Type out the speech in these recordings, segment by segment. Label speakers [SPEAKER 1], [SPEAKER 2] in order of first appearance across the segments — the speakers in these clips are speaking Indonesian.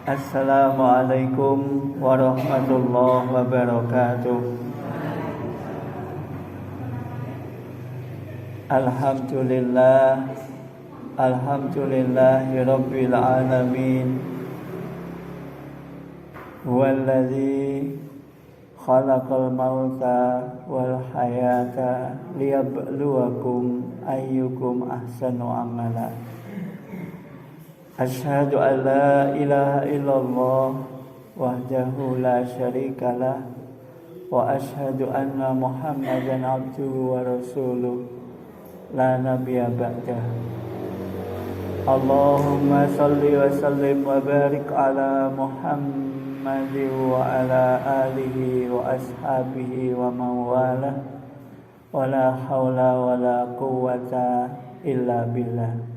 [SPEAKER 1] Assalamualaikum warahmatullahi wabarakatuh. Alhamdulillahirabbil alamin. Huwallazi khalaqal mauta wal hayata liyabluwakum ayyukum ahsanu amala. Asyhadu an la ilaha illallah wahdahu la syarikalah wa asyhadu anna Muhammadan abduhu wa rasuluh la nabiyya ba'dah. Allahumma salli wa sallim wa barik ala Muhammadin wa ala alihi wa ashabihi wa mawalah wa la hawla wa la quwwata illa billah.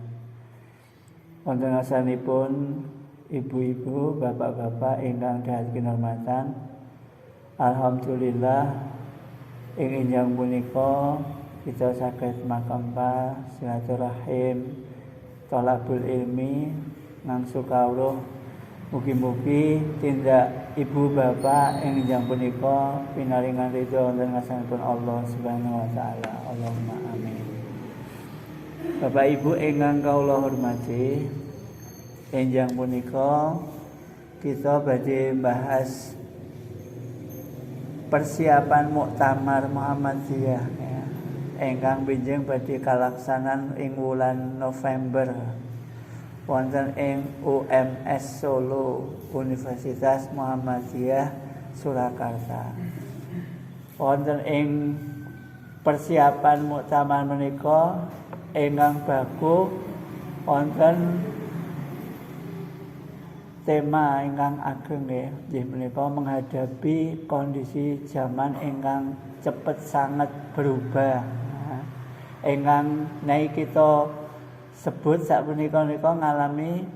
[SPEAKER 1] Wonten asanipun ibu-ibu, bapak-bapak ingkang dados kinurmatan, alhamdulillah ing enjang punika kita saged makampa silaturahim thalabul ilmi ngangsu kawruh. Mugi-mugi tindak ibu bapak ing enjang punika pinaringan ridho wonten ngasanipun Allah Subhanahu wa taala. Allahumma amin. Bapak Ibu ingkang kawula hormati, enjang punika kita badhe bahas persiapan Muktamar Muhammadiyah ya, ingkang benjing badhe kalaksanan ing wulan November wonten ing UMS Solo, Universitas Muhammadiyah Surakarta. Wonten ing persiapan muktamar menika ingkang baku wonten tema ingkang ageng nggih menika menghadapi kondisi zaman ingkang cepet sangat berubah. Ingkang naik kita sebut sapunika ngalami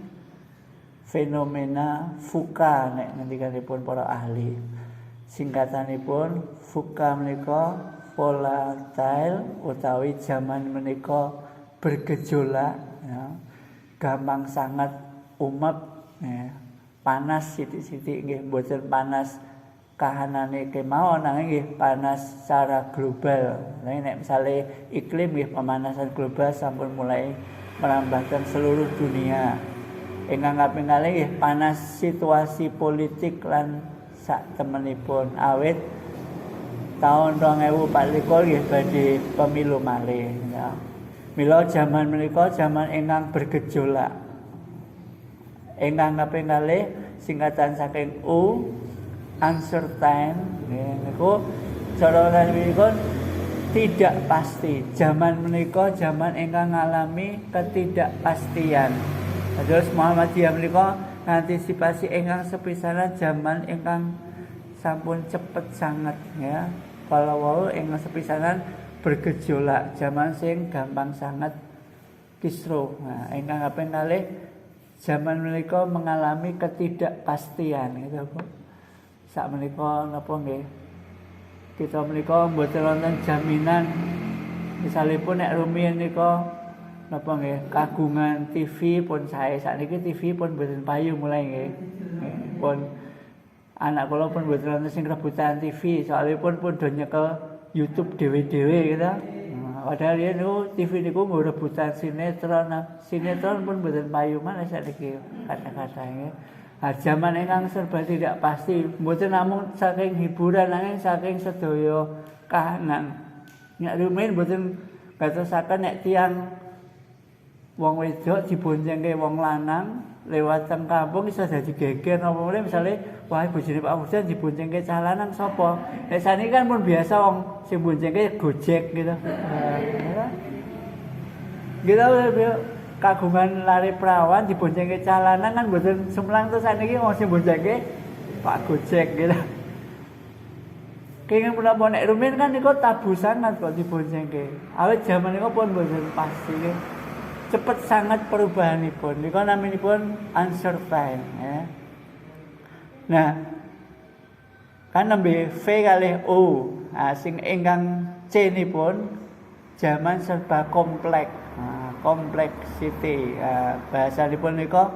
[SPEAKER 1] fenomena VUCA nek ngendikanipun para ahli. Singkatanipun VUCA menika volatile utawi zaman menika bergejolak ya, gampang sangat umep ya, panas sithik-sithik nggih mboten panas kahanane kemawon nanging nggih panas secara global. Nek misale iklim nggih pemanasan global sampun mulai merambahkan seluruh dunia. Ingkang kaping kalih nggih panas situasi politik lan sak temenipun awit tahun 2024 nggih badhe pemilu malih ya. Mila zaman menika zaman ingkang bergejolak. Ingkang kaping kalih singkatan saking U uncertain niku cara menika tidak pasti. Zaman menika zaman ingkang ngalami ketidakpastian. Terus Muhammadiyah menika ngantisipasi ingkang sepisanan zaman ingkang sampun cepet sangat ya. Kalau wau ingkang sepisanan bergejolak, zaman sing gampang sangat kisruh. Nah, ingkang kaping kalih zaman menika mengalami ketidakpastian gitu Bu. Sak menika napa nggih? Kita menika mboten wonten jaminan. Misalipun nek rumiyin nika napa nggih kagungan TV pun sae. Sakniki TV pun mboten payu mulai nggih. Pun anak kula pun mboten wonten sing rebutan TV, soalipun pun do nyekel YouTube dhewe-dhewe gitu. Padahal ya niku TV niku nggo rebutan sinetron pun mboten payu maneh sakniki kata-katane. Zaman ingkang serba tidak pasti, mboten namung saking hiburan nanging saking sedaya kahanan. Nek rumiyin mboten gatosaken nek tiyang wong wedok diboncengke wong lanang lewat teng kampung iso dadi geger napa meneh misale wah bojone Pak Presiden diboncengke cah lanang sapa. Nek saniki kan pun biasa wong sing boncengke Gojek gitu. Gitu kagungan lari perawan diboncengke cah lanang kan mboten sumlang to saniki wong sing boncengke Pak Gojek gitu. Kenging punapa nek rumiyin kan niku tabu sangat kok diboncengke. Awit jaman niku pun mboten pasti nggih. Cepet sangat perubahanipun. Niku naminipun uncertain ya. Nah, kan nembe V kalih O. Sing ingkang C nipun zaman serba kompleks. Complexity. Bahasanipun nika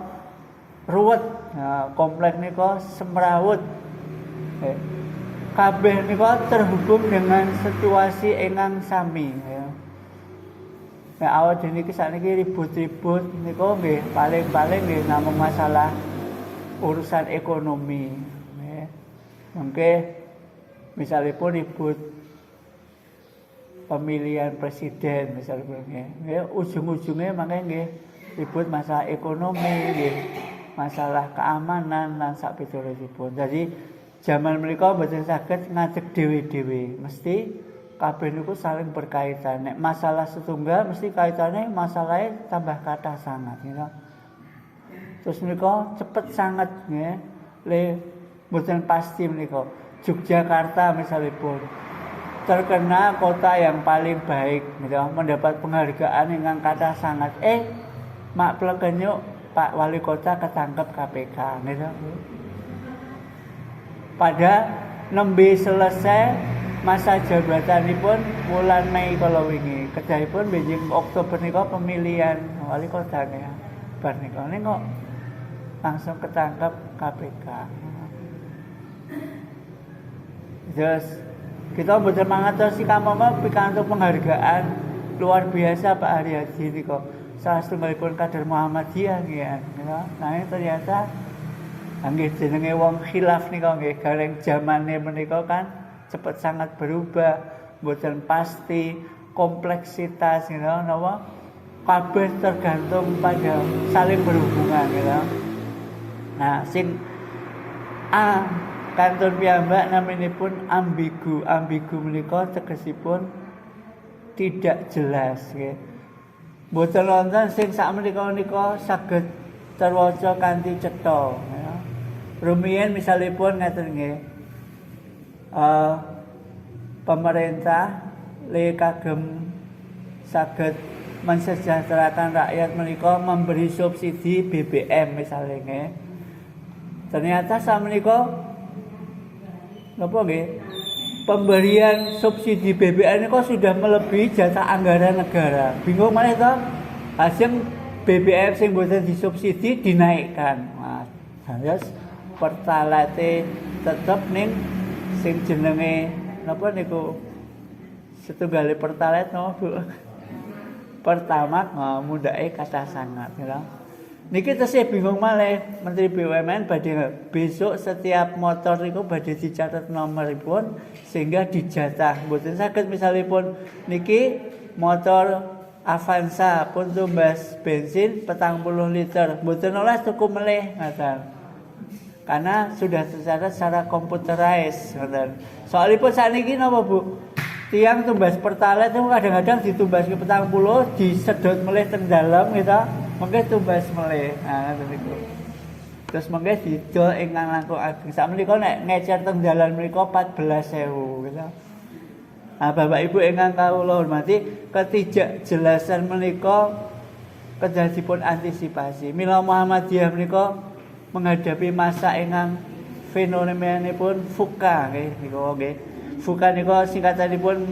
[SPEAKER 1] ruwet. Nah, komplek nika semrawut. Kabeh nika terhubung dengan situasi ingkang sami ya. Nek awak dhewe niki sakniki ribut-ribut nika nggih paling-paling nggih namung masalah urusan ekonomi. Nggih. Mengke misalipun ribut pemilihan presiden misalipun nggih, ujung-ujungnya makanya nggih ribut masalah ekonomi nggih, masalah keamanan lan sak pituturipun. Jadi zaman menika mboten saged ngadeg dhewe-dhewe, mesti kabeh niku saling berkaitan. Nek masalah setunggal mesti kaitannya masalahnya tambah kathah sangat gitu. Terus menika cepet sangat nggih. Le mboten pasti menika. Yogyakarta misalipun terkena kota yang paling baik gitu, mendapat penghargaan yang kathah sangat. Mak plekenyuk Pak Wali Kota ketangkep KPK gitu. Pada nembe selesai masa jabatanipun bulan Mei kalau wingi, kedahipun benjing Oktober nika pemilihan wali kota ya. Bar nika kok langsung ketangkep KPK. Terus kita mboten mangertosi kamangka pikantuk penghargaan luar biasa Pak Haryadi nika. Salah setunggalipun kader Muhammadiyah nggih ya. Nah, ternyata nggih jenenge wong khilaf nika nggih gareng zamane menika kan cepet sangat berubah, mboten pasti, kompleksitas gitu napa kabeh tergantung pada saling berhubungan gitu. Nah, sing kantun piyambak naminipun ambigu. Ambigu menika tegesipun tidak jelas nggih. Mboten wonten sing sakmenika saged terwaca kanthi cetha ya. Rumiyin misalipun ngeten nggih. Pemerintah le kagem saged mensejahterakan rakyat menika memberi subsidi BBM misalnya nggih. Ternyata sakmenika napa nggih? Pemberian subsidi BBM niku sudah melebihi jatah anggaran negara. Bingung maneh to? Lajeng BBM sing mboten disubsidi dinaikkan. Nah, terus pertalite tetep ning sing jenenge napa niku setunggal pertalite napa Bu? Pertama mundake kathah sangat ya. Niki tesih bingung malih Menteri BUMN badhe besok setiap motor niku badhe dicatat nomoripun sehingga dijatah. Mboten saged misalipun niki motor Avanza pun tumbas bensin 40 liter, mboten oleh tuku melih ngoten. Karena sudah tercatat secara computerized ngoten. Soalipun sakniki napa Bu? Tiang tumbas pertalite itu kadang-kadang ditumbas ke 40 disedot melih teng dalem gitu. Mengke tumbas melih. Nah ngoten niku. Terus mengke didol ingkang langkung ageng. Sakmenika nek ngecer teng dalan menika 14.000 gitu. Nah, Bapak Ibu ingkang kawula hormati, ketidakjelasan menika kedadipun antisipasi. Mila Muhammadiyah menika menghadapi masa ingkang fenomenanipun VUCA nggih niku nggih. VUCA nika singkatanipun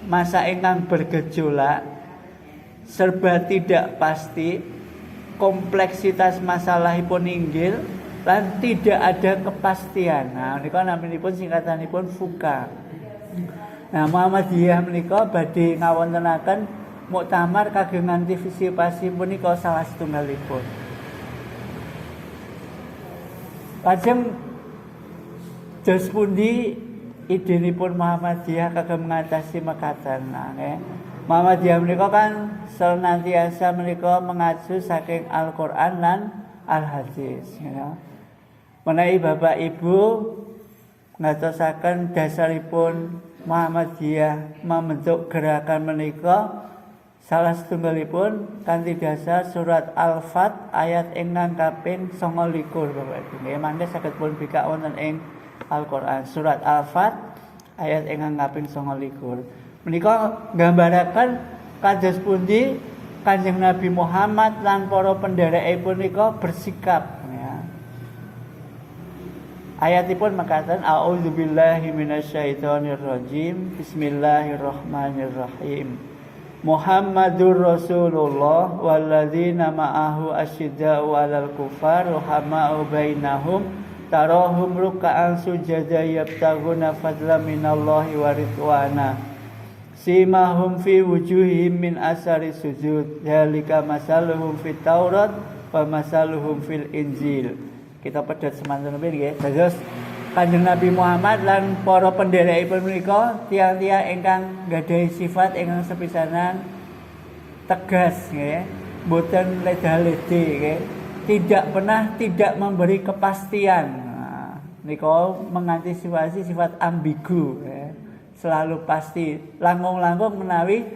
[SPEAKER 1] masa ingkang bergejolak, serba tidak pasti, kompleksitas masalahipun inggil lan tidak ada kepastian. Nah nika naminipun singkatanipun VUCA. Nah Muhammadiyah menika badhe ngawontenaken muktamar kagem antisipasi punika salah setunggalipun. Lajeng dos pundi idenipun Muhammadiyah kagem ngatasi mekaten. Nah nggih. Muhammadiyah menika kan senantiasa menika mengacu saking Al-Qur'an lan Al-Hadis ya. Menawi Bapak Ibu ngatosaken dasaripun Muhammadiyah membentuk gerakan menika salah setunggalipun kanthi dasar surat Al-Fat ayat ingkang kaping 29 Bapak Ibu. Nggih mangke saged pun bikak wonten ing Al-Qur'an surat Al-Fat ayat ingkang kaping 29. Menika nggambaraken kados pundi Kanjeng Nabi Muhammad lan para pendherekipun nika bersikap ya. Ayatipun mekaten a'udzubillahi minasyaitonirrajim. Bismillahirrahmanirrahim. Muhammadur Rasulullah walladzina ma'ahu asyidda'u 'alal kufar rahama'u bainahum tarahum ruk'an sujada yabtaghuna fadlan minallahi wa ridwana simahum fi wujuhihim min asari sujud dzalika masaluhum fit Taurat wa masaluhum fil Injil. Kita pedhot semanten nggih. Terus Kanjeng Nabi Muhammad lan para penderekipun menika tiyang-tiyang ingkang gadhahi sifat ingkang sepisanan tegas nggih, mboten leda-lede nggih, tidak memberi kepastian. Nah, nika mengantisipasi sifat ambigu nggih, selalu pasti, langkung-langkung menawi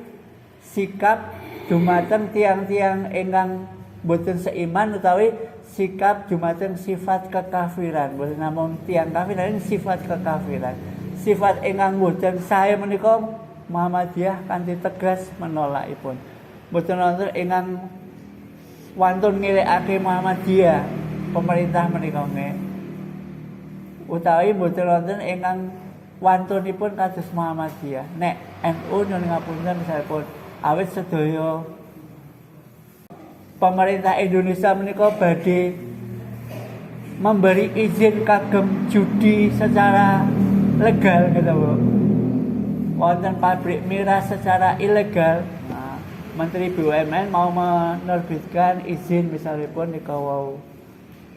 [SPEAKER 1] sikap dumateng tiyang-tiyang ingkang mboten seiman utawi sikap dumateng sifat kekafiran, boten namung tiyang kafir, ini sifat kekafiran. Sifat ingkang boten sae menika Muhammadiyah kanthi tegas menolakipun. Boten wonten ingkang wantun ngelekake Muhammadiyah pemerintah menika nggih. Utawi boten wonten ingkang wantunipun kados Muhammadiyah. Nek NU nyuwun ngapunten misalipun awit sedaya pemerintah Indonesia menika badhe memberi izin kagem judi secara legal gitu Bu. Wonten pabrik miras secara ilegal. Nah, Menteri BUMN mau menerbitkan izin misalipun nika wau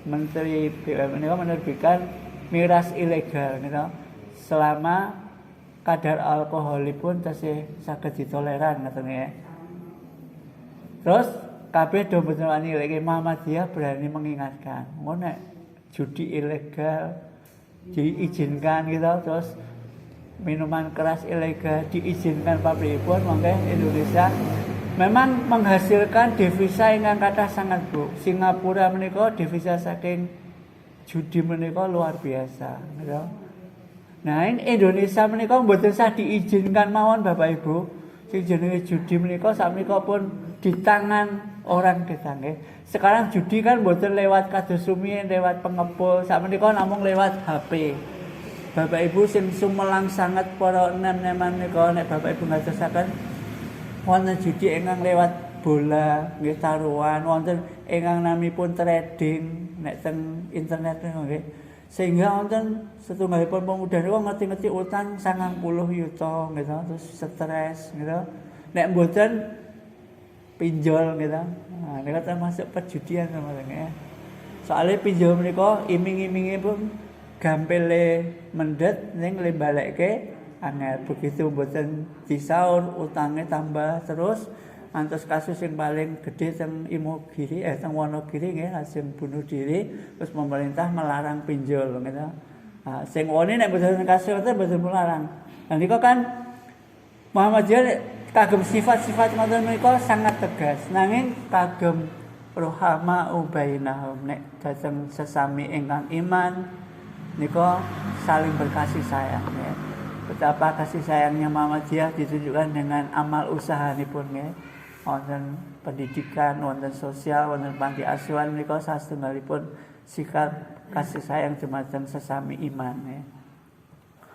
[SPEAKER 1] Menteri BUMN nika menerbitkan miras ilegal gitu. Selama kadar alkoholipun tasih saged ditoleran ngoten nggih. Terus kabeh do mboten wani lagi Muhammadiyah berani mengingatkan, ngono judi ilegal diizinkan gitu, terus minuman keras ilegal diizinkan pabrikipun, mangke Indonesia memang menghasilkan devisa ingkang kathah sangat Bu. Singapura menika devisa saking judi menika luar biasa gitu. Nah, Indonesia menika mboten sah diizinkan mawon Bapak Ibu. Sing jenenge judi menika sakmenika pun di tangan orang kita nggih. Sekarang judi kan mboten lewat kados rumiyin, lewat pengepul, sakmenika namung lewat HP. Bapak Ibu sing sumelang sanget para nem-neman nika nek Bapak Ibu ngadosaken wonten judi ingkang lewat bola, nggih taruhan, wonten ingkang namipun trading nek teng internet nggih. Sehingga wonten setunggalipun pemuda niku ngerti-ngerti utang 90 yuta gitu, terus stres gitu. Nek mboten pinjol gitu. Nah, ini termasuk perjudian namanya. Soalnya pinjol menika iming-iminge pun gampile mendet ning lembalekke angel. Begitu mboten disaur utangnya tambah terus. Antos kasus yang paling gede teng Imogiri, teng Wonogiri nggih, lajeng bunuh diri, terus pemerintah melarang pinjol gitu. Nah, sing wone nek mboten kasus itu mboten melarang. Nah niku kan Muhammadiyah kagem sifat-sifat ngoten menika sangat tegas. Nanging kagem rohama ubainahum nek dhateng sesami ingkang iman nika saling berkasih sayang ya. Betapa kasih sayangnya Muhammadiyah ditunjukkan dengan amal usahanipun nggih. Wonten pendidikan, wonten sosial, wonten panti asuhan menika satunggalipun sikap kasih sayang dumateng sesami iman ya.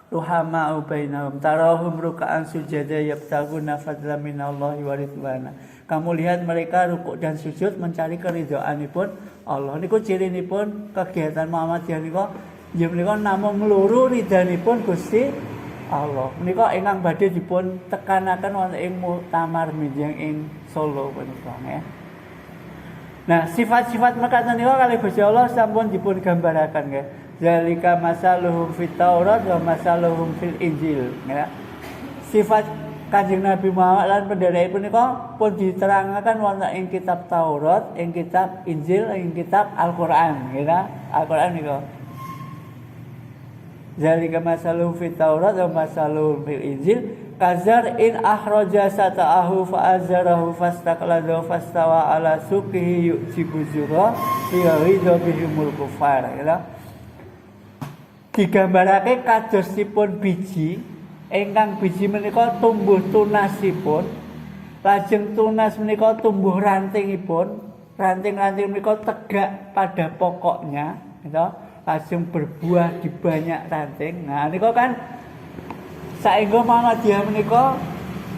[SPEAKER 1] Ruhama bainahum tarahum ruk'an sujada yabtaguna fadlan minallahi wa ridwana. Kamu lihat mereka rukuk dan sujud mencari keridhaanipun Allah. Niku cirinipun kegiatan Muhammadiyah nika nggih menika namung ngluru ridhanipun Gusti Allah. Menika ingkang badhe dipun tekanaken wonten ing muktamar minjing ing Solo punika nggih. Nah, sifat-sifat mekaten niku kalih Gusti Allah sampun dipun gambaraken nggih. Zalika masaluhum fit Taurat wa masaluhum fil Injil nggih. Sifat Kanjeng Nabi Muhammad lan pendherekipun nika pun diterangaken wonten ing kitab Taurat, ing kitab Injil, ing kitab Al-Qur'an nggih. Al-Qur'an nika Zalika masaluhum fit Taurat wa masaluhum fil Injil kazar in akhraja sata'ahu fa'azarahu fastaqladu fastawa ala suqihi yu'jibu zura liyaghidha bihimul kufar ya. Digambarake kadosipun biji ingkang biji menika tumbuh tunasipun lajeng tunas menika tumbuh rantingipun ranting-ranting menika tegak pada pokoknya gitu. Lajeng berbuah di banyak ranting. Nah niku kan saengga Muhammadiyah menika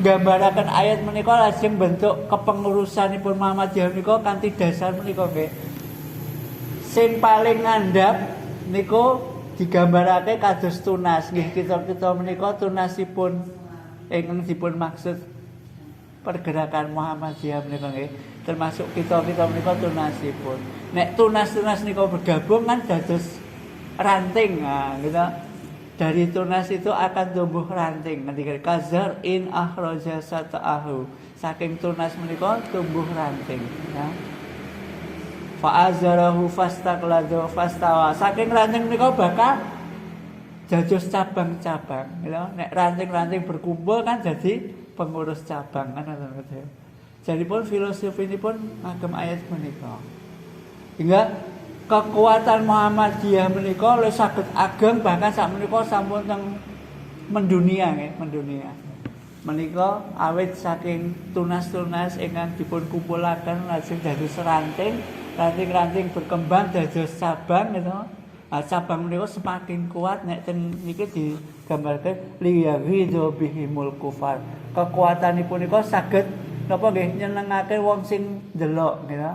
[SPEAKER 1] Gambaraken ayat menika lajeng bentuk kepengurusanipun Muhammadiyah menika kanthi dasar menika nggih. Sing paling ngandhap niku digambarake kados tunas nggih kita menika tunasipun ingkang dipun maksud pergerakan Muhammadiyah menika nggih. Termasuk kita menika tunasipun. Nek tunas-tunas niku bergabung kan dados ranting. Nah, gitu. Dari tunas itu akan tumbuh ranting. Nanti kazar in akhraja sata'ahu. Saking tunas menika tumbuh ranting, ya. Fa azarahu fastaqladu fastawa. Saking ranting menika bakal dados cabang-cabang, gitu. Nek ranting-ranting berkumpul kan jadi pengurus cabang kan ngoten. Jadi pun filosofi ini pun ngagem ayat menika. Hingga kekuatan Muhammadiyah menika luwih saged ageng bahkan sak menika sampun teng mendunia nggih, mendunia. Menika awit saking tunas-tunas ingkang dipun kumpulaken lajeng dados ranting, ranting-ranting berkembang dados cabang gitu. Nah, cabang menika semakin kuat nek ten niki digambarke liyaghidu bihimul kufar. Kekuatanipun menika saged napa nggih nyenengake wong sing ndelok gitu.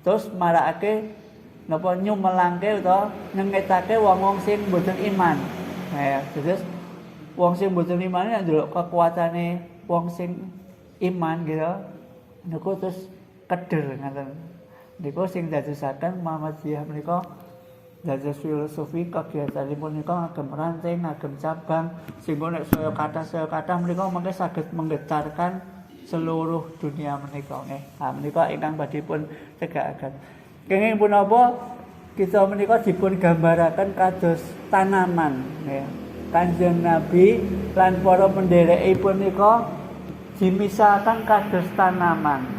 [SPEAKER 1] Terus marakake napa nyumelangke utawa nyengetake wong-wong sing mboten iman. Nah ya, terus wong sing mboten iman nek ndelok kekuatane wong sing iman gitu, niku terus keder ngoten. Niku sing dadosaken Muhammadiyah menika dados filosofi kegiatanipun menika ngagem ranting, ngagem cabang, sehingga nek saya kathah menika mangke saged menggetarkan seluruh dunia menika nggih. Ha menika ingkang badhe pun tegakaken. Kenging punapa kita menika dipun gambaraken kados tanaman ya. Kanjeng Nabi lan para penderekipun menika dimisahkan kados tanaman.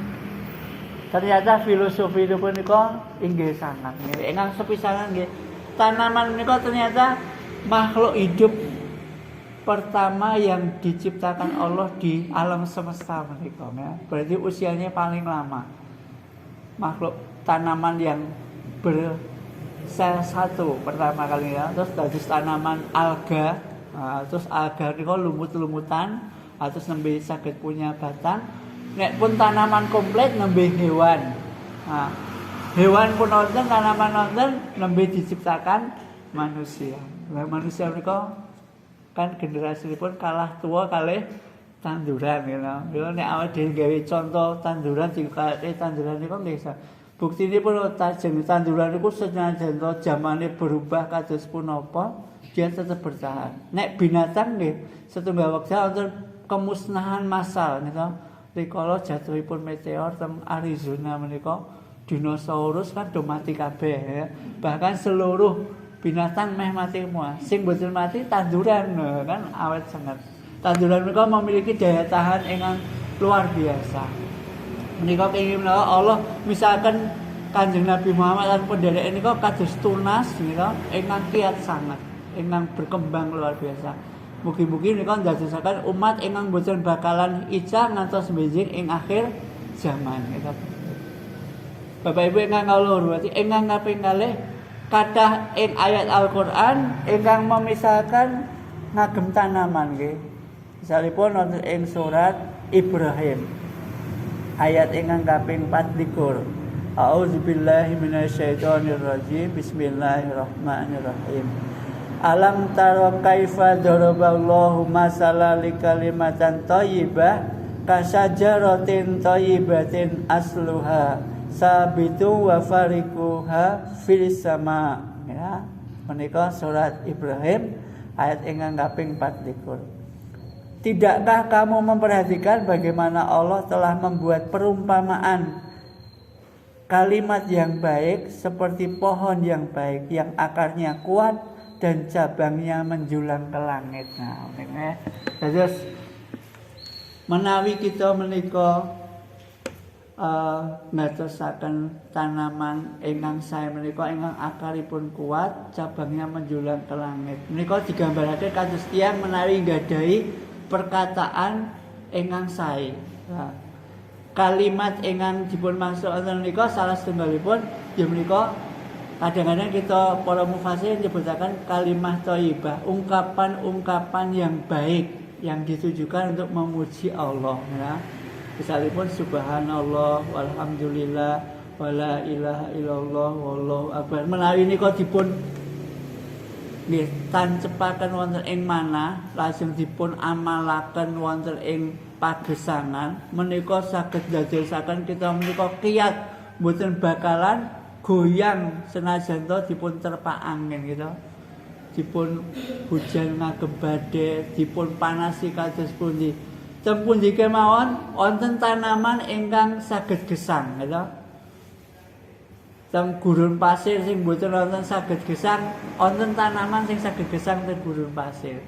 [SPEAKER 1] Ternyata filosofi itu menika inggih sangat nggih. Ingkang sepisanan nggih. Tanaman menika ternyata makhluk hidup pertama yang diciptakan Allah di alam semesta menika ya. Berarti usianya paling lama. Makhluk tanaman yang bersel satu pertama kali ya, terus dados tanaman alga, terus alga niku lumut-lumutan, terus nembe saged punya batang. Nek pun tanaman komplit nembe hewan. Nah, hewan pun wonten, tanaman wonten, nembe diciptakan manusia. Lah manusia menika kan generasipun kalah tua kalih tanduran gitu. Nek awake dhewe gawe contoh tanduran dikake tanduran niku nggih buktine pun tajeng tanduran niku senajan to zamane berubah kados punapa dia tetap bertahan. Nek binatang nggih setunggal wekdal wonten kemusnahan massal nika rikala jatuhipun meteor teng Arizona menika dinosaurus kan do mati kabeh ya. Bahkan seluruh binatang meh mati semua. Sing boten mati tanduran kan awet sangat. Tanduran menika memiliki daya tahan ingkang luar biasa. Menika kenging menawa Allah misalkan Kanjeng Nabi Muhammad lan penderek menika kados tunas menika ingkang kiat sangat, ingkang berkembang luar biasa. Mugi-mugi menika ndadosaken umat ingkang boten bakalan icah ngantos benjing ing akhir zaman. Bapak Ibu ingkang kawula hormati, ingkang kaping kalih kathah ing ayat Al-Qur'an ingkang memisahkan ngagem tanaman nggih. Misalipun wonten ing surat Ibrahim ayat ingkang kaping 24. A'udzubillahi minasyaitonirrajim. Bismillahirrahmanirrahim. Alam tara kaifa daraballahu masalan likalimatan thayyibah kasajaratin thayyibatin asluha sabitu wa fariquha fis sama. Ya, menika surat Ibrahim ayat ingkang kaping 24. Tidakkah kamu memperhatikan bagaimana Allah telah membuat perumpamaan kalimat yang baik seperti pohon yang baik yang akarnya kuat dan cabangnya menjulang ke langit. Nah, terus menawi kita menika ngatosaken tanaman ingkang sae menika ingkang akaripun kuat, cabangnya menjulang ke langit. Menika digambarake kados tiyang menawi nggadahi perkataan ingkang sae. Nah, kalimat ingkang dipun maksud wonten menika salah setunggalipun ya menika kadang-kadang kita para mufasir nyebutaken kalimat thayyibah, ungkapan-ungkapan yang baik yang ditujukan untuk memuji Allah ya. Misalipun subhanallah walhamdulillah wala ilaha illallah wallahu akbar. Menawi nika dipun nggih tancepaken wonten ing manah lajeng dipun amalaken wonten ing pagesangan menika saged dadosaken kita menika kiyat mboten bakalan goyang senajan to dipun terpak angin gitu. Dipun hujan ngagem badhe, dipun panasi kados pundi. Teng pundi kemawon wonten tanaman ingkang saged gesang gitu. Teng gurun pasir sing mboten wonten saged gesang, wonten tanaman sing saged gesang teng gurun pasir.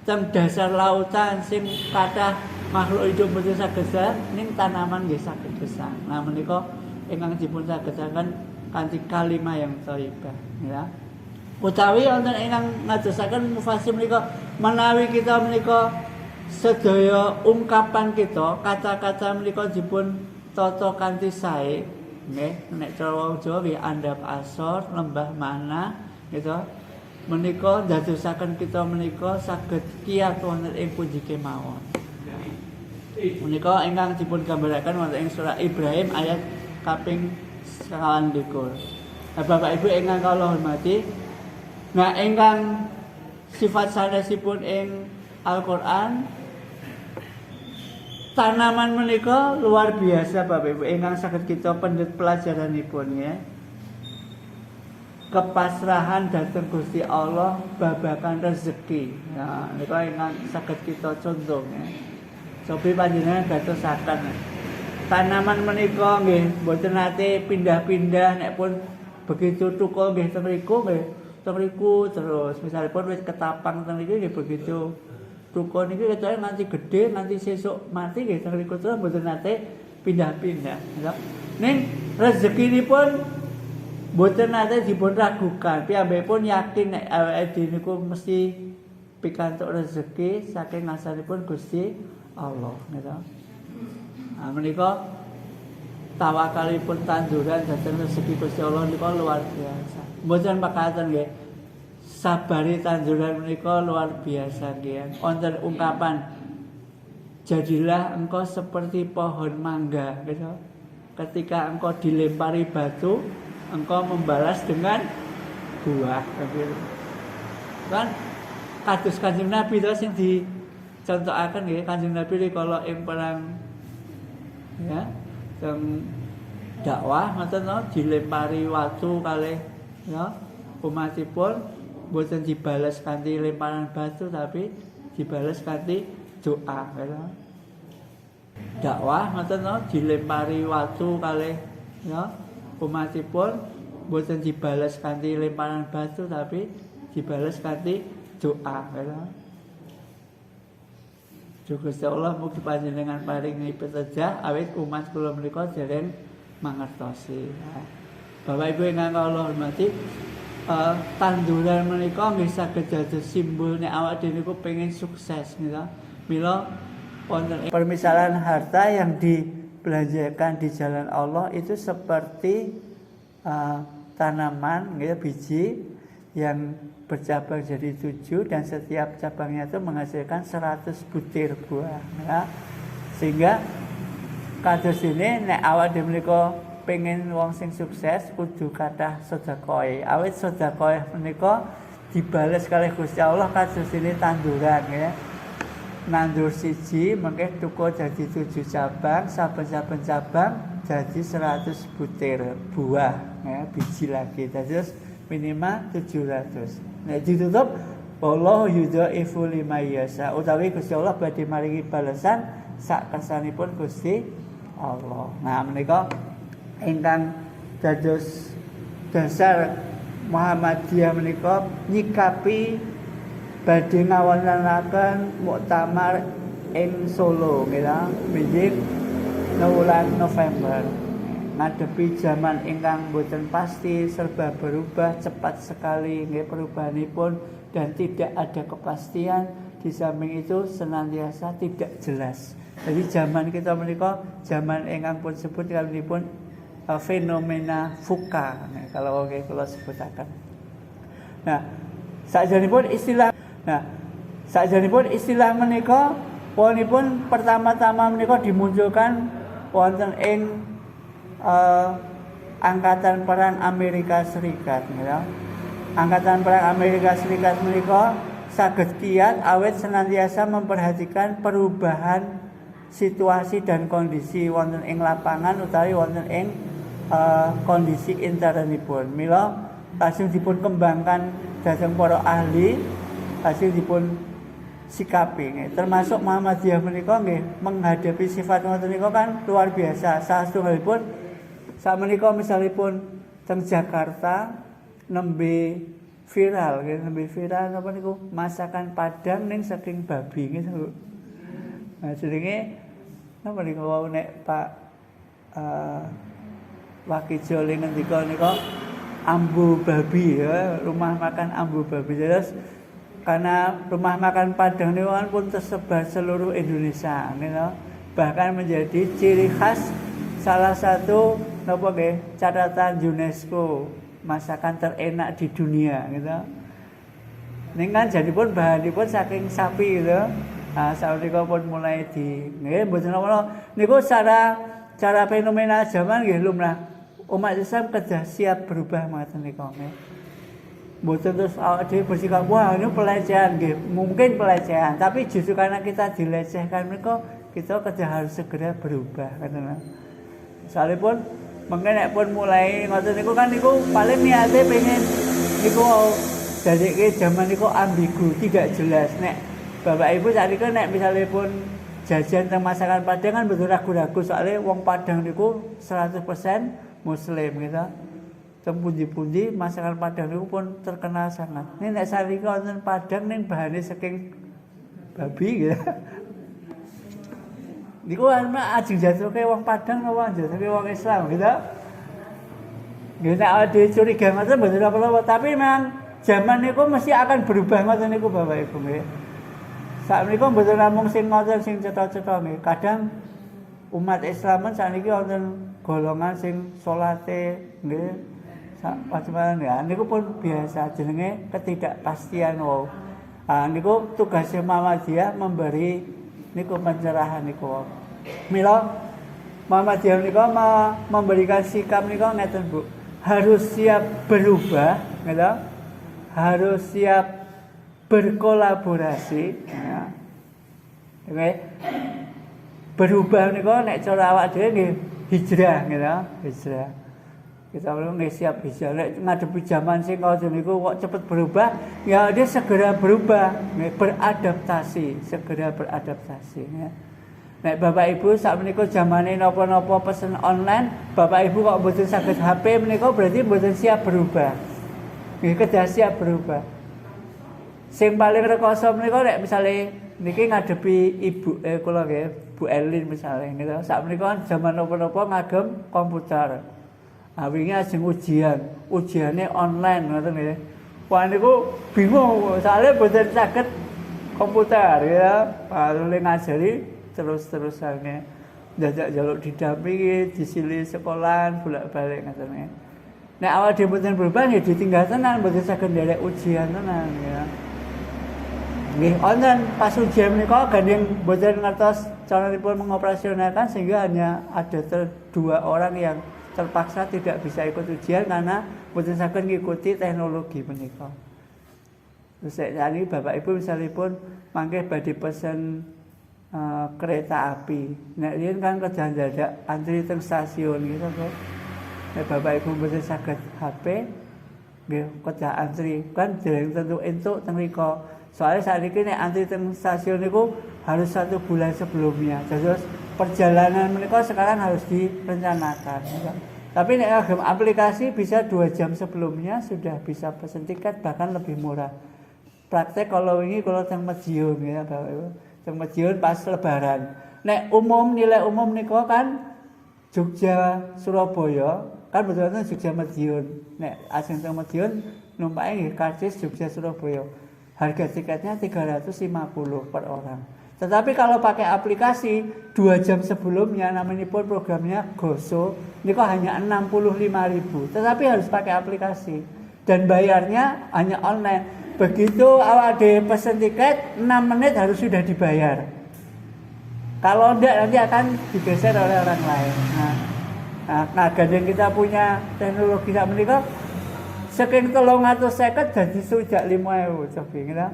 [SPEAKER 1] Teng dasar lautan sing kathah makhluk hidup mboten saged gesang, ning tanaman nggih saged gesang. Nah menika ingkang dipun sagedaken kanthi kalimah yang thayyibah ya. Utawi wonten ingkang ngadosaken mufasir menika menawi kita menika sedaya ungkapan kita, kata-kata menika dipun tata kanthi sae, nggih, nek cara wong Jawa nggih andhap asor, lembah mana, gitu. Menika dadosaken kita menika saged kiyat wonten ing pundi kemawon. Menika ingkang dipun gambaraken wonten ing surah Ibrahim ayat kaping 29. Nah, Bapak Ibu ingkang kula hormati, nah ingkang sifat sanesipun ing Al-Qur'an tanaman menika luar biasa Bapak Ibu ingkang saged kita pendet pelajaranipun ya. Kepasrahan dhateng Gusti Allah babagan rezeki. Nah nika ingkang saged kita contoh ya. Cobi panjenengan gatosaken. Tanaman menika nggih mboten nate pindah-pindah nek pun begitu tukul nggih teng mriku nggih teng mriku terus misalipun wis ketapang teng mriku nggih begitu tukul niki ketoke nganti gedhe nganti sesuk mati nggih teng mriku terus mboten nate pindah-pindah ya. Ning rezekinipun mboten nate dipun ragukan piyambakipun yakin nek awake dhewe niku mesti pikantuk rezeki saking ngarsanipun Gusti Allah gitu. Nah, menika tawakalipun tanduran dhateng rezeki Gusti Allah nika luar biasa. Mboten mekaten nggih. Sabari tanduran menika luar biasa nggih. Wonten ungkapan jadilah engkau seperti pohon mangga gitu. Ketika engkau dilempari batu, engkau membalas dengan buah gitu. Kan kados Kanjeng Nabi to sing dicontokaken nggih Kanjeng Nabi rikala ing perang ya teng dakwah ngoten no dilempari watu kalih ya umatipun boten dibalas kanthi lemparan batu tapi dibalas kanthi doa ya. Dakwah ngoten no dilempari watu kalih ya umatipun boten dibalas kanthi lemparan batu tapi dibalas kanthi doa ya. Gusti Allah mugi panjenengan paringi pitedah awit umat kula menika dereng mangertosi. Bapak Ibu ingkang kula hormati, tanduran menika nggih saged dados simbol nek awak dhewe niku pengin sukses nggih. Mila wonten permisalan harta yang dibelanjakan di jalan Allah itu seperti tanaman nggih biji yang bercabang jadi 7 dan setiap cabangnya itu menghasilkan 100 butir buah ya. Sehingga kados ini nek awak dhewe menika pengen wong sing sukses kudu kathah sedekah. Awit sedekah menika dibales kalih Gusti Allah kados ini tanduran ya. Nandur siji mengke tuku jadi 7 cabang, saben-saben cabang jadi 100 butir buah ya, biji lagi. Terus minimal 700. Nek ditutup wallahu yudhaifu liman yasha utawi Gusti Allah badhe maringi balesan sak kersanipun Gusti Allah. Nah menika ingkang dados dasar Muhammadiyah menika nyikapi badhe ngawontenaken muktamar ing Solo nggih wingi wulan November. Ngadepi zaman ingkang boten pasti, serba berubah cepat sekali nggih perubahanipun dan tidak ada kepastian. Di samping itu senantiasa tidak jelas. Jadi zaman kita menika zaman ingkang pun sebut kalipun fenomena VUCA nah, kalau kula sebutaken. Nah, sakjanipun istilah Sakjenipun istilah menika wontenipun pertama-tama menika dimunculkan wonten ing Angkatan Perang Amerika Serikat ya. Angkatan Perang Amerika Serikat menika saged kiyat awit senantiasa memperhatikan perubahan situasi dan kondisi wonten ing lapangan utawi wonten ing kondisi internipun. Mila lajeng dipun kembangkan dhateng para ahli, lajeng dipun sikapi nggih. Termasuk Muhammadiyah menika nggih menghadapi sifat ngoten niku kan luar biasa. Saestunggalipun sakmenika misalipun teng Jakarta nembe viral nggih, nembe viral napa niku masakan Padang ning saking babi nggih. Nah, jenenge napa niku wau nek Pak Wakijo ngendika nika Ambu Babi ya, rumah makan Ambu Babi. Terus karena rumah makan Padang niku kan pun tersebar seluruh Indonesia gitu. Bahkan menjadi ciri khas salah satu napa nggih catatan UNESCO masakan terenak di dunia gitu. Ning kan jadipun bahanipun saking sapi gitu. Nah, sapunika pun mulai di nggih mboten napa niku cara fenomena zaman nggih lumrah. Umat Islam kedah siap berubah ngoten niku nggih. Mboten terus awake dhewe bersikap wah ini pelecehan nggih. Mungkin pelecehan, tapi justru karena kita dilecehkan niku kita kedah harus segera berubah ngoten. Salipun mengke nek pun mulai ngoten niku kan niku paling niate pengen niku dadeke zaman niku ambigu, tidak jelas. Nek Bapak Ibu sakniki nek misalipun jajan teng masakan Padang kan betul ragu-ragu soalnya wong Padang niku 100% Muslim gitu. Teng pundi-pundi masakan Padang niku pun terkenal sangat. Nek sakniki wonten Padang ning bahane saking babi gitu. Niku ana ajeng jatuhke wong Padang napa jatuhke wong Islam gitu. Nggih nek ade curiga ngoten mboten apa-apa, tapi memang zaman niku mesti akan berubah ngoten niku Bapak Ibu nggih. Sakmenika mboten namung sing ngoten sing cetha-cetha nggih. Kadang umat Islam sakniki wonten golongan sing salate nggih sak paceman ya niku pun biasa jenenge ketidakpastian wau. Niku tugasnya Muhammadiyah memberi niku pencerahan niku. Mila Muhammadiyah niku memberikan sikap niku ngeten Bu. Harus siap berubah, gitu. Harus siap berkolaborasi ya. Oke. Berubah niku nek cara awak dhewe nggih hijrah gitu, hijrah. Kita perlu siap hijrah. Nek ngadepi zaman sing ngono niku kok cepet berubah, ya dia segera berubah, beradaptasi, segera beradaptasi ya. Nek Bapak Ibu sak menika zamane napa-napa pesen online, Bapak Ibu kok mboten saged HP menika berarti mboten siap berubah. Nggih kedah siap berubah. Sing paling rekoso menika nek misale niki ngadepi ibu kula nggih, Bu Elin misale gitu. Sak menika zaman napa-napa ngagem komputer. Wingi ajeng ujiane online ngoten nggih. Wah niku bingung soalnya mboten saged komputer ya. Lalu ngajari terus-terusannya njajak jaluk didampingi, disili sekolahan bolak-balik ngoten nggih. Nek awak dhewe mboten berubah nggih ditinggal tenan, mboten saged nderek ujian tenan ya. Nggih wonten pas ujian menika gandeng mboten ngertos caranipun mengoperasionalkan sehingga hanya ada 2 orang yang terpaksa tidak bisa ikut ujian karena mboten saged ngikuti teknologi menika. Terus sakjane Bapak Ibu misalipun mangke badhe pesen kereta api. Nek riyen kan kedah dadak antri teng stasiun gitu kok. Nek Bapak Ibu mboten saged HP nggih kedah antri kan dereng tentu entuk teng mriko. Soalnya saat ini nek antri teng stasiun niku harus 1 bulan sebelumnya. Terus perjalanan mereka sekarang harus direncanakan. Tapi nek ngagem aplikasi bisa 2 jam sebelumnya sudah bisa pesen tiket bahkan lebih murah. Praktek kalau ini kalau teng Madiun ya Bapak Ibu. Teng Madiun pas lebaran. Nek nilai umum niku kan Jogja Surabaya kan betul-betul Jogja Madiun. Nek asing teng Madiun numpake nggih karcis Jogja Surabaya. Harga tiketnya 350 per orang. Tetapi kalau pakai aplikasi 2 jam sebelumnya namanya pun programnya Goso, ini kok hanya 65.000. Tetapi harus pakai aplikasi dan bayarnya hanya online. begitu awak dhewe pesen tiket 6 menit harus sudah dibayar. Kalau enggak nanti akan digeser oleh orang lain. Nah gandeng kita punya teknologi sak menika saking 350 dadi sujak 5.000 coba ngene.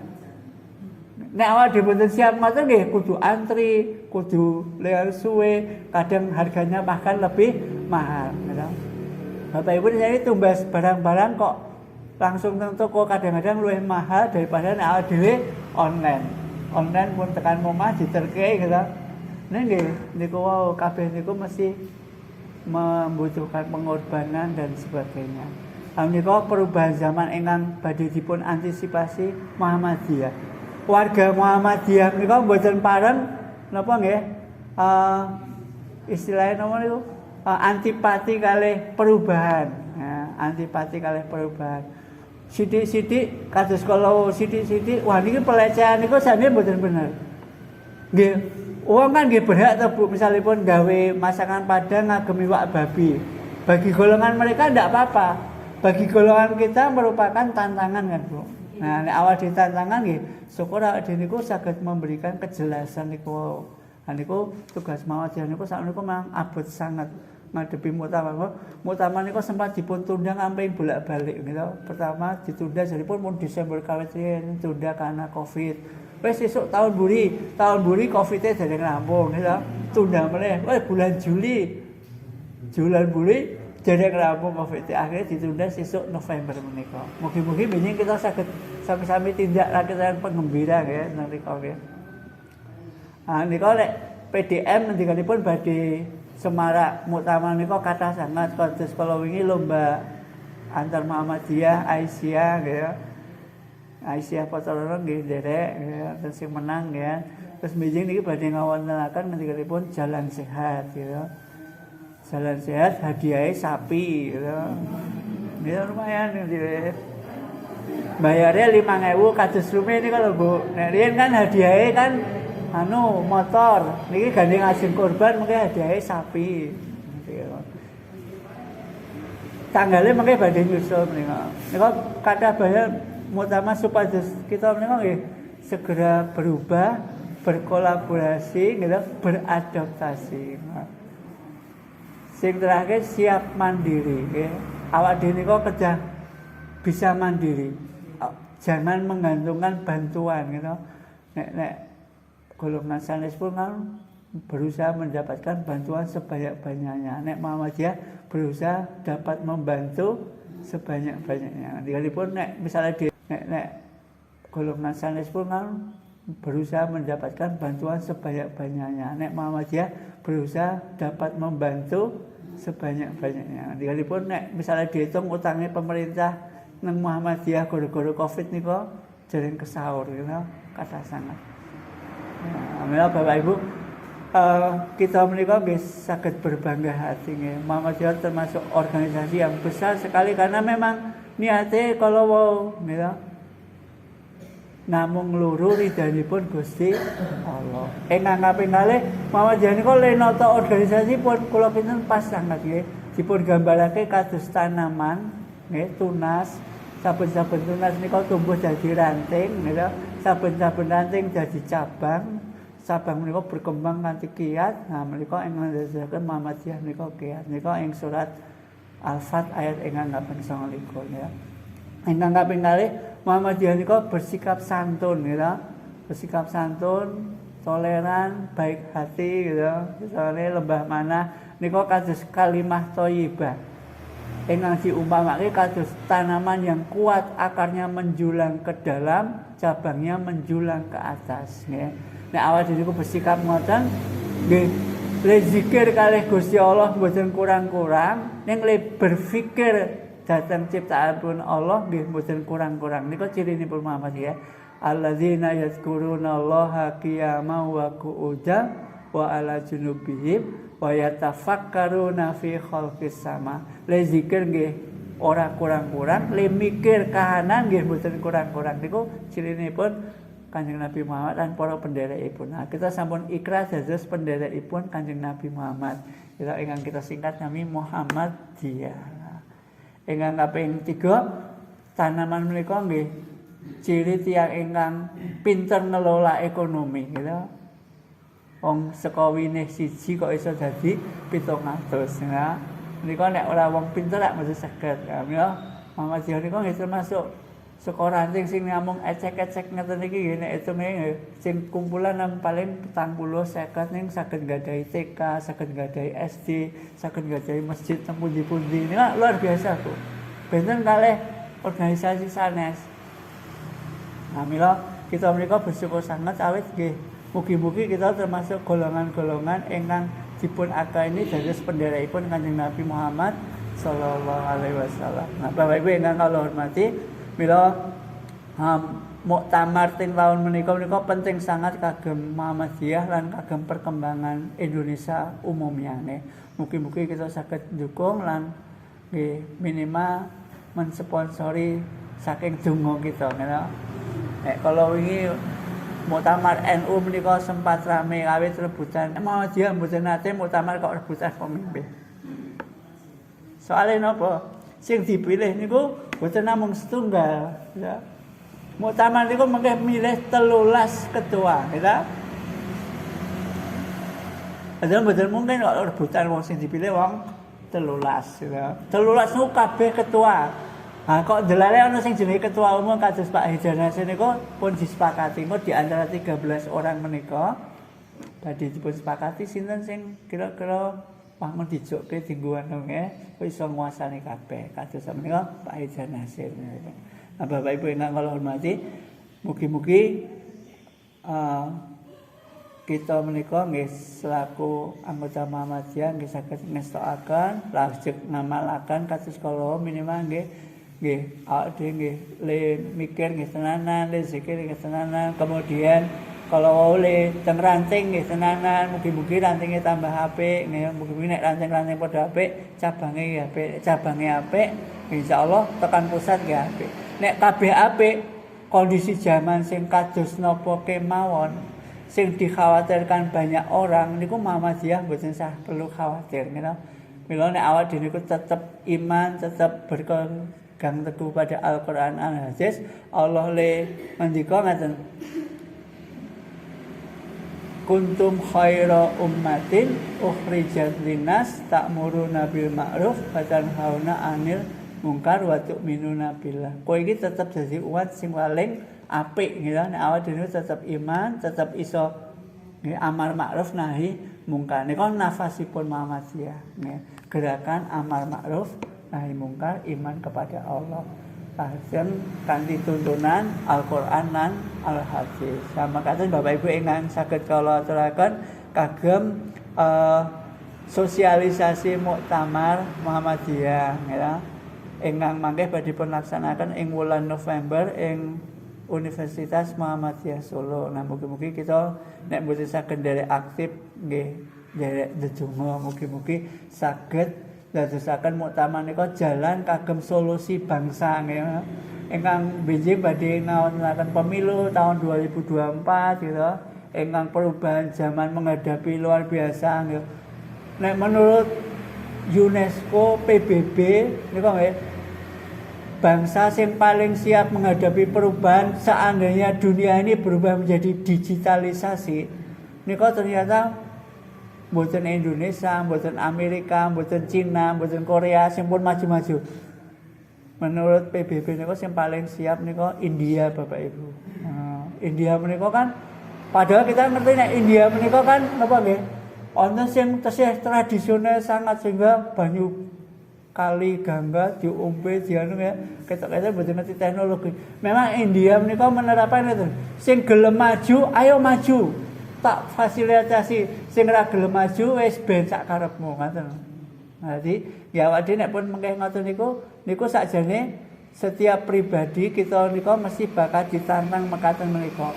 [SPEAKER 1] Nek awak dhewe mboten siap ngoten nggih kudu antri, kudu leher suwe, kadang harganya bahkan lebih mahal, gitu. Bapak Ibu saya tumbas barang-barang kok langsung nang toko kadang-kadang luwih mahal daripada nek awak dhewe online. Online pun tekan omah diterke gitu. Nek nggih niku wau kabeh niku mesti membutuhkan pengorbanan dan sebagainya. Menika perubahan zaman ingkang badhe dipun antisipasi Muhammadiyah. Warga Muhammadiyah menika mboten pareng napa nggih? Istilahnya napa niku? Antipati kalih perubahan. Antipati kalih perubahan. Sithik-sithik kados kala sithik-sithik wah niki pelecehan niku jane mboten bener. Nggih, wong kan nggih berhak to Bu misalipun gawe masakan Padang ngagem iwak babi. Bagi golongan mereka ndak apa-apa. Bagi golongan kita merupakan tantangan kan Bu. Nah, nek awal ditantangan nggih, syukur awak dhewe niku saged memberikan kejelasan niku. Niku tugas Muhammadiyah niku sakniku memang abot sangat ngadepi muktamar. Muktamar niku sempat dipun tunda sampai bolak-balik gitu. Pertama ditunda jaripun mun Desember kawit riyen tunda karena Covid. Wis sesuk tahun buri Covid-e dereng rampung gitu. Tunda meneh. Bulan Juli. Bulan buri dereng rampung Covid akhirnya ditunda sesuk November menika. Mugi-mugi benjing kita saged sami-sami tindak rakyat penggembira ya nalika nggih. Nika lek PDM ngendikanipun badhe semarak muktamar nika kathah sangat kados kala wingi lomba antar Muhammadiyah Aisyah nggih. Aisyah Potororo nggih nderek ya terus sing menang ya. Terus benjing niki badhe ngawontenaken ngendikanipun jalan sehat ya. Jalan sehat hadiahnya sapi gitu. Ya lumayan gitu. Bayarnya 5.000 kados rume ini kalau Bu. Nek riyen kan hadiahnya kan motor. Niki gandeng ajeng korban mungkin hadiahnya sapi. Gitu. Tanggalnya mungkin badhe nyusul menika. Nika kathah banyak muktamar supados kita menika nggih segera berubah, berkolaborasi gitu, beradaptasi. Sing terakhir siap mandiri nggih. Awak dhewe nika kedah bisa mandiri. Jangan menggantungkan bantuan gitu. Nek golongan sanes pun kan berusaha mendapatkan bantuan sebanyak-banyaknya. Nek Muhammadiyah berusaha dapat membantu sebanyak-banyaknya. Dikalipun nek misalnya nek golongan sanes pun kan berusaha mendapatkan bantuan sebanyak-banyaknya. Nek Muhammadiyah berusaha dapat membantu sebanyak-banyaknya. Dikalipun nek misalnya dihitung utangnya pemerintah nang Muhammadiyah gara-gara Covid nika dereng kesaur gitu, kathah sangat. Nah, Bapak Ibu kita menika nggih saged berbangga hati nggih. Muhammadiyah termasuk organisasi yang besar sekali karena memang niate kalau wau gitu. Namung loro ridhanipun Gusti Allah. Ingkang kaping kalih Muhammadiyah nika lenata organisasi pun kula kinten pas sangat nggih. Dipun gambarake kados tanaman nggih tunas. Saben-saben tunas nika tumbuh dadi ranting nggih. Saben-saben ranting dadi cabang. Cabang menika berkembang kanthi kiat. Nah menika ingkang ndadosaken Muhammadiyah menika kiat. Menika ing surat Al-Fat ayat ingkang kaping 29 ya. Ingkang kaping kalih Muhammadiyah nika bersikap santun gitu. Bersikap santun, toleran, baik hati gitu. Misalnya lembah mana nika kados kalimah thayyibah. Ingkang diumpamake kados tanaman yang kuat akarnya menjulang ke dalam, cabangnya menjulang ke atas nggih. Nek awak dhewe bersikap ngoten nggih le zikir kalih Gusti Allah mboten kurang-kurang, ning le berpikir datang ciptaanipun Allah nggih mboten kurang-kurang. Nika cirinipun Muhammadiyah. Alladzina yadhkurunallaha qiyaman wa qu'udan wa ala junubihim wa yatafakkaruna fi khalqis sama. Le zikir nggih ora kurang-kurang, le mikir kahanan nggih mboten kurang-kurang. Niku cirinipun Kanjeng Nabi Muhammad lan para penderekipun. Nah, kita sampun ikhlas dados penderekipun Kanjeng Nabi Muhammad. Kita ingkang kita singkat nami Muhammadiyah. Ingkang kaping 3 tanaman menika nggih ciri tiyang ingkang pinter ngelola ekonomi gitu. Wong saka winih siji kok iso dadi 700 ya. Nika nek ora wong pinter lak mesti saged. Ya Muhammadiyah nika nggih termasuk saka ranting sing namung ecek-ecek ngeten iki nggih nek itunge sing kumpulan nang paling 40 50 ning saged nggadahi TK, saged nggadahi SD, saged nggadahi masjid teng pundi-pundi. Nika luar biasa, Bu. Benten kalih organisasi sanes. Nah, mila kita menika bersyukur sangat awit nggih mugi-mugi kita termasuk golongan-golongan ingkang dipun akaini dados pendherekipun Kanjeng Nabi Muhammad sallallahu alaihi wasallam. Nah, Bapak Ibu ingkang kula hormati, mila muktamar teng taun menika penting sangat kagem Muhammadiyah lan kagem perkembangan Indonesia umumnya. Mugi-mugi kita saged ndukung lan nggih minimal mensponsori saking donga kita ngono. Nek kalau wingi muktamar NU menika sempat rame kawit rebutan. Muhammadiyah mboten nate muktamar kok rebutan pemimpin. Soalnya napa? Sing dipilih niku mboten namung setunggal, ya. Muktamar niku mengke milih 13 ketua, ya. Ada mboten mungkin kok rebutan wong sing dipilih wong 13, ya. 13 niku kabeh ketua. Nah, kok delale ana sing jenenge ketua umum kados Pak Haidar Nasir niku pun disepakati di antara 13 orang menika badhe dipun sepakati sinten sing kira-kira pangun dijokke dienggo anunge iso nguasani kabeh kados menika Pak Haidar Nasir. Nah, Bapak Ibu ingkang kula hormati, mugi-mugi kita menika nggih selaku anggota Muhammadiyah nggih saged ngestokaken lajeng ngamalaken kados kala minimal nggih awake dhewe nggih le mikir nggih tenanan, le zikir nggih tenanan, kemudian kalau wau le teng ranting nggih tenanan, mugi-mugi rantinge tambah apik nggih, mugi-mugi nek ranting-ranting padha apik, cabange apik, insyaallah tekan pusat nggih apik. Nek kabeh apik, kondisi zaman sing kados napa kemawon, sing dikhawatirkan banyak orang niku Muhammadiyah mboten sah perlu khawatir nggih. Mila nek awak dhewe niku tetep iman, tetep berpegang teguh pada Al-Qur'an al-Hadis, Allah le ngendika ngaten. Kuntum khaira ummatin ukhrijat linnas ta'muruna bil ma'ruf wa tanhauna 'anil munkar wa tu'minuna billah. Kowe iki tetep dadi umat sing paling apik gitu. Nek awak dhewe tetep iman, tetep iso amar ma'ruf nahi mungkar. Niku nafasipun Muhammadiyah. Gerakan amar ma'ruf nahi mungkar, iman kepada Allah. Lajeng kanthi tuntunan Al-Qur'an lan Al-Hadis. Sama kados Bapak Ibu ingkang saged kula aturaken kagem sosialisasi muktamar Muhammadiyah ya. Ingkang mangke badhe dipun laksanaken ing wulan November ing Universitas Muhammadiyah Solo. Nah, mugi-mugi kita nek mboten saged nderek aktif nggih nderek ndedonga, mugi-mugi saged dadosaken muktamar nika jalan kagem solusi bangsa nggih. Ingkang benjing badhe ngawontenaken pemilu tahun 2024 gitu. Ingkang perubahan zaman menghadapi luar biasa nggih. Nek menurut UNESCO PBB niku nggih bangsa yang paling siap menghadapi perubahan seandainya dunia ini berubah menjadi digitalisasi. Niku ternyata mboten Indonesia, mboten Amerika, mboten Cina, mboten Korea sing pun maju-maju. Menurut PBB niku sing paling siap niku India, Bapak Ibu. India menika kan padahal kita ngerti nek India menika kan napa nggih? Wonten sing tesih tradisional sangat sehingga banyu kali gangga diombe dianu ya. Ketok-ketok mboten ngerti teknologi. Memang India menika menerapkan itu. Sing gelem maju, ayo maju. Tak fasilitasi sing ora gelem maju wis ben sak karepmu ngoten. Dadi ya awak dhewe nek pun mengke ngoten niku sakjane setiap pribadi kita nika mesti bakal ditantang mekaten menika.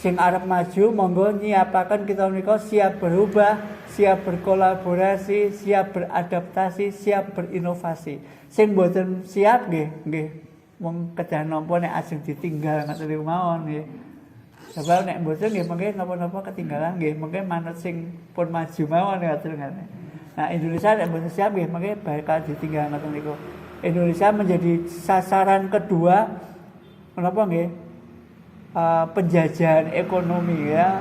[SPEAKER 1] Sing arep maju monggo nyiapaken kita nika siap berubah, siap berkolaborasi, siap beradaptasi, siap berinovasi. Sing mboten siap nggih wong kedah nampa nek ajeng ditinggal ngoten niku mawon nggih. Sebab nek mboten nggih mengke napa-napa ketinggalan nggih, mengke manut sing pun maju mawon ngoten ngene. Nah, Indonesia nek mboten siap nggih mengke bakal ditinggal ngoten niku. Indonesia menjadi sasaran kedua menapa nggih? penjajahan ekonomi ya.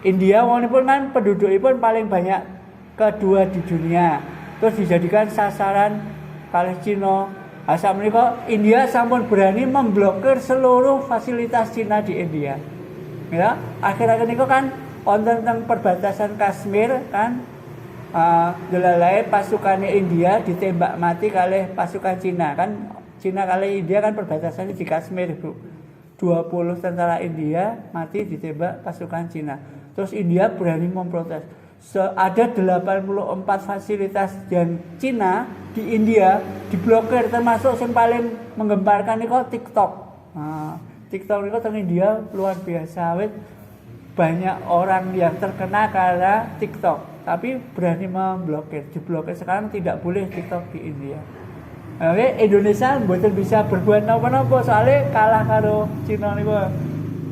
[SPEAKER 1] India walaupun kan pendudukipun paling banyak kedua di dunia, terus dijadikan sasaran kalih Cina. Asal menika India sampun berani memblokir seluruh fasilitas Cina di India. Ya, akhir-akhir niku kan wonten teng perbatasan Kashmir kan delalae pasukan India ditembak mati kalih pasukan Cina kan. Cina kalih India kan perbatasannya di Kashmir, Bu. 20 tentara India mati ditembak pasukan Cina. Terus India berani memprotes. Ada 84 fasilitas yang Cina di India diblokir, termasuk yang paling menggemparkan itu TikTok. Nah, TikTok itu di India luar biasa, banyak orang yang terkena karena TikTok, tapi berani memblokir, diblokir. Sekarang tidak boleh TikTok di India. Oke, Indonesia mboten bisa berbuat napa-napa soalnya kalah karo Cina niku.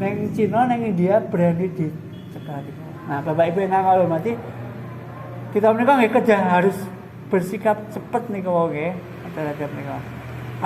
[SPEAKER 1] Neng Cina neng India berani dicegah. Nah, Bapak Ibu yang hormati, kita menika nggih kedah harus bersikap cepat niku nggih terhadap niku.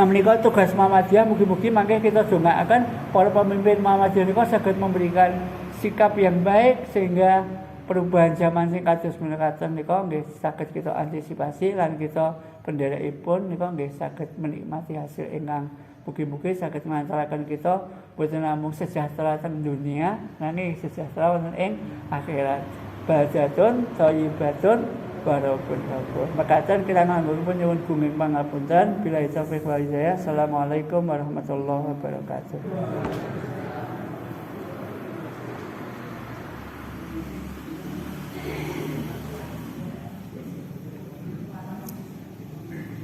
[SPEAKER 1] Menika tugas Muhammadiyah mugi-mugi mangke kita dongaaken para pemimpin Muhammadiyah niku saged memberikan sikap yang baik sehingga perubahan zaman sing kados menekaten niku nggih saged kita antisipasi lan kita pendherekipun niku nggih saged menikmati hasil ingkang mugi-mugi saged ngantaraken kita boten namung sejahtera teng dunia, nanging sejahtera wonten ing akhirat. Badatun thayyibatun barokun kabur. Mekaten kirana nuwun nyuwun gunging pangapunten. Bila taufiq wal hidayah. Assalamualaikum warahmatullahi wabarakatuh.